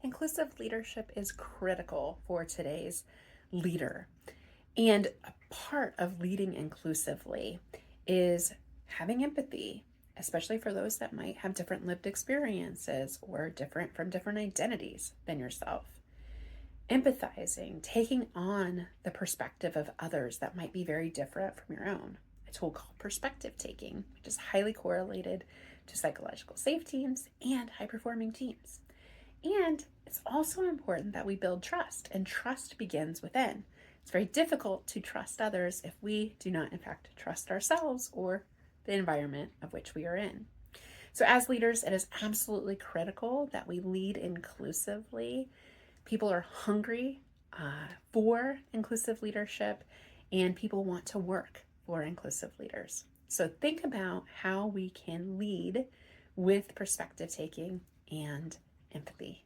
Inclusive leadership is critical for today's leader. And a part of leading inclusively is having empathy, especially for those that might have different lived experiences or different identities than yourself. Empathizing, taking on the perspective of others that might be very different from your own. A tool called perspective taking, which is highly correlated to psychological safe teams and high performing teams. And it's also important that we build trust, and trust begins within. It's very difficult to trust others if we do not, in fact, trust ourselves or the environment of which we are in. So, as leaders, it is absolutely critical that we lead inclusively. People are hungry for inclusive leadership, and people want to work for inclusive leaders. So, think about how we can lead with perspective taking and empathy.